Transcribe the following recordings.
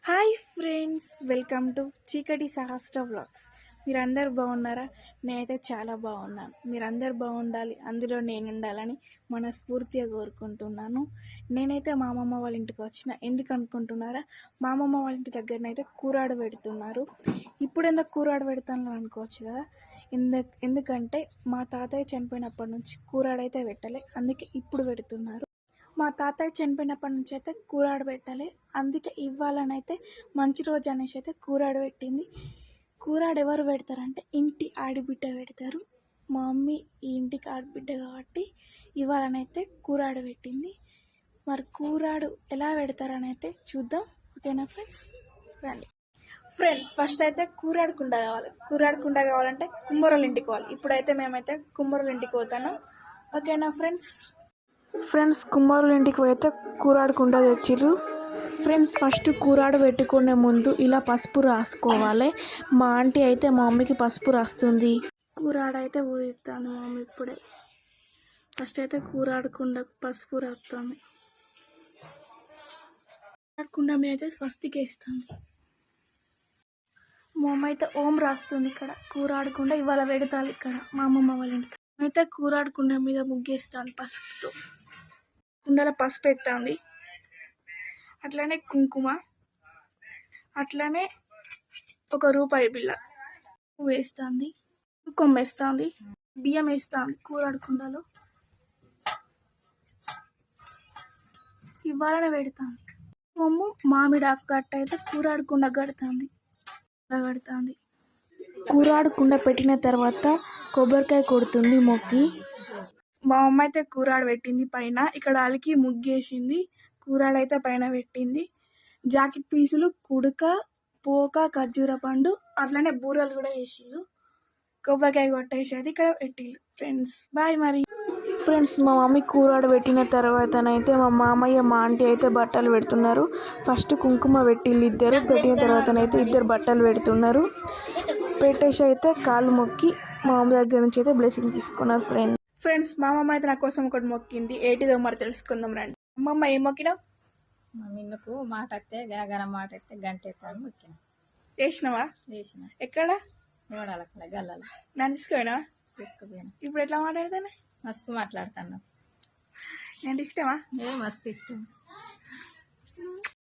Hi friends, welcome to చీకటి సహస్ర vlogs. మీరందరూ బాగున్నారా? నేనైతే చాలా బాగున్నాను. మీరందరూ బాగుండాలి, అందులో నేను ఉండాలని మనస్ఫూర్తిగా కోరుకుంటున్నాను. నేనైతే మా అమ్మమ్మ వాళ్ళ ఇంటికి వచ్చిన. ఎందుకు అనుకుంటున్నారా? మా అమ్మమ్మ వాళ్ళ ఇంటి దగ్గరనైతే కూరాడ పెడుతున్నారు. ఇప్పుడు ఎందుకు కూరాడ పెడతాను అనుకోవచ్చు కదా. ఎందుకంటే మా తాతయ్య చనిపోయినప్పటి నుంచి కూరాడైతే పెట్టలే, అందుకే ఇప్పుడు పెడుతున్నారు. మా తాతయ్య చనిపోయినప్పటి నుంచి అయితే కూరాడ పెట్టాలి, అందుకే ఇవ్వాలనైతే మంచి రోజు అనేసి అయితే కూరాడ పెట్టింది. కూరాడ ఎవరు పెడతారంటే ఇంటి ఆడబిడ్డ పెడతారు. మా మమ్మీ ఈ ఇంటికి ఆడబిడ్డ కాబట్టి ఇవ్వాలనైతే కూరాడ పెట్టింది. మరి కూరాడు ఎలా పెడతారని అయితే చూద్దాం. ఓకేనా ఫ్రెండ్స్, రండి. ఫ్రెండ్స్, ఫస్ట్ అయితే కూరాడకుండా కావాలి. కూరాడకుండా కావాలంటే కుమ్మరోళ్ళ ఇంటికి పోవాలి. ఇప్పుడైతే మేమైతే కుమ్మరోళ్ళ ఇంటికి పోతాను. ఓకేనా ఫ్రెండ్స్ కుమ్మరుల ఇంటికి పోయితే కూరాడకుండా తెచ్చిర్రు. ఫ్రెండ్స్, ఫస్ట్ కూరాడు పెట్టుకునే ముందు ఇలా పసుపు రాసుకోవాలి. మా ఆంటీ అయితే మా మమ్మీకి పసుపు రాస్తుంది. కూరాడ అయితే ఊదిస్తాను మా మమ్మీ ఇప్పుడే. ఫస్ట్ అయితే కూరాడకుండా పసుపు రాస్తుంది. కూరాడకుండా మీద అయితే స్వస్తికి వేస్తుంది. మా అమ్మ అయితే ఓం రాస్తుంది. ఇక్కడ కూరాడకుండా ఇవాళ పెడతాలి. ఇక్కడ మా అమ్మమ్మ వాళ్ళ ఇంటికి అయితే కూరాడకుండా మీద ముగ్గేస్తాను పసుపుతో. కుండల పసుపు ఎత్తుంది, అట్లనే కుంకుమ, అట్లనే ₹1 బిళ్ళ వేస్తుంది, కుంకుమ వేస్తుంది, బియ్యం వేస్తుంది. కూరాడు కుండలో ఇవ్వాలనే పెడుతుంది. కొమ్ము మామిడాకు గట్ట అయితే కూరాడు కుండ కడుతుంది. కూరాడు కుండ పెట్టిన తర్వాత కొబ్బరికాయ కొడుతుంది మొక్కి. మా అమ్మ అయితే కూరాడు పెట్టింది పైన. ఇక్కడ అలికి ముగ్గేసింది. కూరాడైతే పైన పెట్టింది. జాకెట్ పీసులు, కుడుక, పోక, ఖర్జూర పండు, అట్లనే బూరలు కూడా వేసిండు. కొబ్బరికాయ కొట్టేసేది ఇక్కడ పెట్టిండు. Friends boy. మరి ఫ్రెండ్స్, మా మమ్మీ కూరాడు పెట్టిన తర్వాతనైతే మా మామయ్య మా ఆంటీ అయితే బట్టలు పెడుతున్నారు. ఫస్ట్ కుంకుమ పెట్టిండు ఇద్దరు. పెట్టిన తర్వాతనైతే ఇద్దరు బట్టలు పెడుతున్నారు. పెట్టేసి అయితే కాళ్ళు మొక్కి మా మమ్మీ దగ్గర నుంచి అయితే బ్లెస్సింగ్ తీసుకున్నారు. ఫ్రెండ్స్ మా అమ్మమ్మ అయితే నా కోసం ఒకటి మొక్కింది. ఏంటిదో మరి తెలుసుకుందాం రండి. అమ్మమ్మ ఏం మొక్కినావు? నిన్నకు మాట వస్తే గనగన మాట వస్తే గంట ఎత్తాను మొక్కిన. వేసినావా? వేసిన. ఎక్కడ? నోడాలక్కడ గల్లాల. నన్ను తీసుకుపోయినా? తీసుకుపోయాను. ఇప్పుడు ఎట్లా మాట్లాడతాను? మస్తు మాట్లాడుతాను. నేను ఇష్టమా? మస్తు ఇష్టం.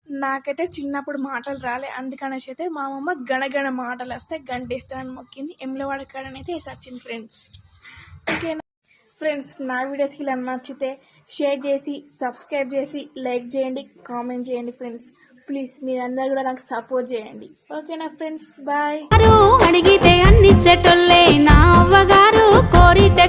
నాకైతే చిన్నప్పుడు మాటలు రాలే, అందుకనేసి అయితే మా అమ్మమ్మ గణగణ మాటలు వస్తే గంట ఇస్తానని మొక్కింది. ఎమ్లవాడ కాడనైతే వేసొచ్చింది. ఫ్రెండ్స్ ఓకేనా ఫ్రెండ్స్, నా వీడియోస్కి ఇలా నచ్చితే షేర్ చేసి, సబ్స్క్రైబ్ చేసి, లైక్ చేయండి, కామెంట్ చేయండి. ఫ్రెండ్స్ ప్లీజ్ మీరందరూ కూడా నాకు సపోర్ట్ చేయండి. ఓకేనా ఫ్రెండ్స్, బాయ్. అడిగితే అన్ని చెట్టులే నా అవ్వగారు కోరితే